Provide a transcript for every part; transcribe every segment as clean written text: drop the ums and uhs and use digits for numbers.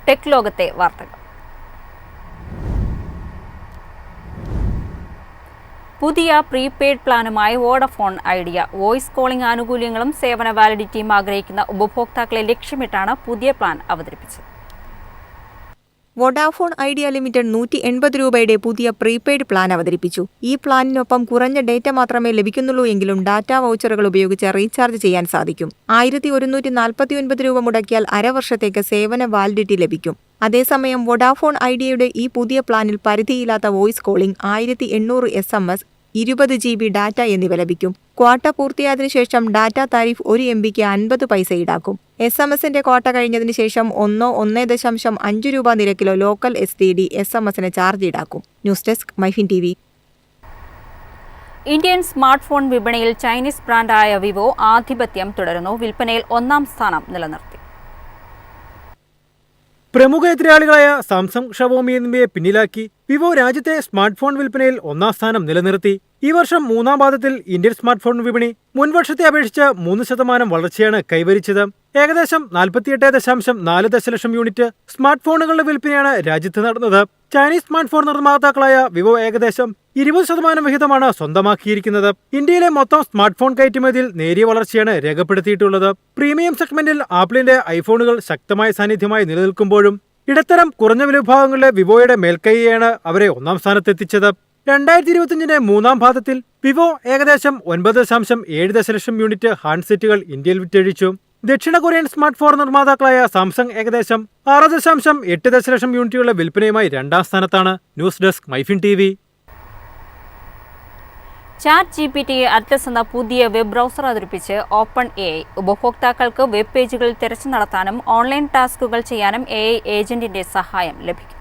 Tech ലോകത്തെ വാർത്തകൾ. പുതിയ പ്രീപെയ്ഡ് പ്ലാനുമായി വോഡഫോൺ ഐഡിയ. വോയിസ് കോളിംഗ് ആനുകൂല്യങ്ങളും സേവന വാലിഡിറ്റിയും ആഗ്രഹിക്കുന്ന ഉപഭോക്താക്കളെ ലക്ഷ്യമിട്ടാണ് പുതിയ പ്ലാൻ അവതരിപ്പിച്ചത്. വോഡാഫോൺ ഐഡിയ ലിമിറ്റഡ് 180 രൂപയുടെ പുതിയ പ്രീപെയ്ഡ് പ്ലാൻ അവതരിപ്പിച്ചു. ഈ പ്ലാനിനൊപ്പം കുറഞ്ഞ ഡേറ്റ മാത്രമേ ലഭിക്കുന്നുള്ളൂ എങ്കിലും ഡാറ്റ വൗച്ചറുകൾ ഉപയോഗിച്ച് റീചാർജ് ചെയ്യാൻ സാധിക്കും. 1149 രൂപ മുടക്കിയാൽ അരവർഷത്തേക്ക് സേവന വാലിഡിറ്റി ലഭിക്കും. അതേസമയം വോഡാഫോൺ ഐഡിയയുടെ ഈ പുതിയ പ്ലാനിൽ പരിധിയില്ലാത്ത voice calling, 1800 SMS, 20 GB data എന്നിവ ലഭിക്കും. ക്വാട്ട പൂർത്തിയായതിനു ശേഷം ഡാറ്റ താരിഫ് 1 MBക്ക് 50 പൈസ ഈടാക്കും. SMS-ന്റെ ക്വാട്ട കഴിഞ്ഞതിന് ശേഷം 1.5 രൂപ നിരക്കിലോ ലോക്കൽ STD SMS-ന് ചാർജ് ഈടാക്കും. News desk MyFin TV. Indian smart phone വിപണിയിൽ ചൈനീസ് ബ്രാൻഡായ വിവോ ആധിപത്യം തുടരുന്നു. വിൽപ്പനയിൽ 1-ാം സ്ഥാനം നിലനിർത്തി. പ്രമുഖ എതിരാളികളായ സാംസങ്, ഷവോമി എന്നിവയെ പിന്നിലാക്കി വിവോ രാജ്യത്തെ സ്മാർട്ട് ഫോൺ വിൽപ്പനയിൽ 1-ാം സ്ഥാനം നിലനിർത്തി. ഈ വർഷം 3-ാം പാദത്തിൽ ഇന്ത്യൻ സ്മാർട്ട് ഫോൺ വിപണി മുൻവർഷത്തെ അപേക്ഷിച്ച് 3% വളർച്ചയാണ് കൈവരിച്ചത്. ഏകദേശം 48.4 ദശലക്ഷം യൂണിറ്റ് സ്മാർട്ട് ഫോണുകളുടെ വിൽപ്പനയാണ് രാജ്യത്ത് നടന്നത്. ചൈനീസ് സ്മാർട്ട് ഫോൺ നിർമ്മാതാക്കളായ വിവോ ഏകദേശം 20% വിഹിതമാണ് സ്വന്തമാക്കിയിരിക്കുന്നത്. ഇന്ത്യയിലെ മൊത്തം സ്മാർട്ട് ഫോൺ കയറ്റുമതിയിൽ നേരിയ വളർച്ചയാണ് രേഖപ്പെടുത്തിയിട്ടുള്ളത്. പ്രീമിയം സെഗ്മെന്റിൽ ആപ്പിളിന്റെ ഐഫോണുകൾ ശക്തമായ സാന്നിധ്യമായി നിലനിൽക്കുമ്പോഴും ഇടത്തരം കുറഞ്ഞ വിലവിഭാഗങ്ങളിലെ വിവോയുടെ മേൽക്കൈയാണ് അവരെ 1-ാം സ്ഥാനത്തെത്തിച്ചത്. 2025 3-ാം പാദത്തിൽ വിവോ ഏകദേശം 9.7 ദശലക്ഷം യൂണിറ്റ് ഹാൻഡ്സെറ്റുകൾ ഇന്ത്യയിൽ വിറ്റഴിച്ചു. ദക്ഷിണ കൊറിയൻ സ്മാർട്ട് ഫോൺ നിർമ്മാതാക്കളായ സാംസങ് ഏകദേശം 6.8 ദശലക്ഷം യൂണിറ്റുകളുടെ വിൽപ്പനയുമായി 2-ാം സ്ഥാനത്താണ്. News desk MyFin TV. ChatGPT Atlas എന്ന പുതിയ വെബ് ബ്രൗസർ അവതരിപ്പിച്ച് OpenAI. ഉപഭോക്താക്കൾക്ക് വെബ് പേജുകളിൽ തിരച്ചിൽ നടത്താനും ഓൺലൈൻ ടാസ്കുകൾ ചെയ്യാനും AI ഏജന്റിന്റെ സഹായം ലഭിക്കും.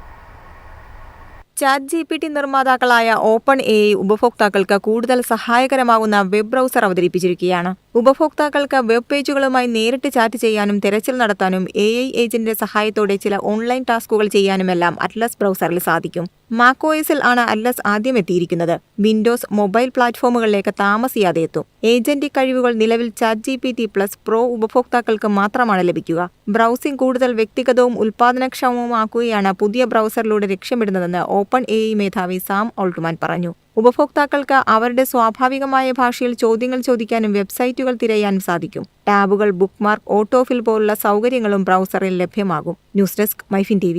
ChatGPT നിർമ്മാതാക്കളായ OpenAI ഉപഭോക്താക്കൾക്ക് കൂടുതൽ സഹായകരമാകുന്ന വെബ് ബ്രൗസർ അവതരിപ്പിച്ചിരിക്കുകയാണ്. ഉപഭോക്താക്കൾക്ക് വെബ് പേജുകളുമായി നേരിട്ട് ചാറ്റ് ചെയ്യാനും തിരച്ചിൽ നടത്താനും AI ഏജന്റിന്റെ സഹായത്തോടെ ചില ഓൺലൈൻ ടാസ്കുകൾ ചെയ്യാനുമെല്ലാം അറ്റ്ലസ് ബ്രൗസറിൽ സാധിക്കും. macOS-ൽ ആണ് അറ്റ്ലസ് ആദ്യം എത്തിയിരിക്കുന്നത്. വിൻഡോസ്, മൊബൈൽ പ്ലാറ്റ്ഫോമുകളിലേക്ക് താമസിയാതെ എത്തും. ഏജന്റ് കഴിവുകൾ നിലവിൽ ChatGPT Plus Pro ഉപഭോക്താക്കൾക്ക് മാത്രമാണ് ലഭിക്കുക. ബ്രൗസിംഗ് കൂടുതൽ വ്യക്തിഗതവും ഉൽപാദനക്ഷമവുമാക്കുകയാണ് പുതിയ ബ്രൗസറിലൂടെ ലക്ഷ്യമിടുന്നതെന്ന് OpenAI മേധാവി സാം ഓൾട്ട്മാൻ പറഞ്ഞു. ഉപഭോക്താക്കൾക്ക് അവരുടെ സ്വാഭാവികമായ ഭാഷയിൽ ചോദ്യങ്ങൾ ചോദിക്കാനും വെബ്സൈറ്റുകൾ തിരയാനും സാധിക്കും. ടാബുകൾ, ബുക്ക്മാർക്ക്, ഓട്ടോഫിൽ പോലുള്ള സൗകര്യങ്ങളും ബ്രൗസറിൽ ലഭ്യമാകും. News desk MyFin TV.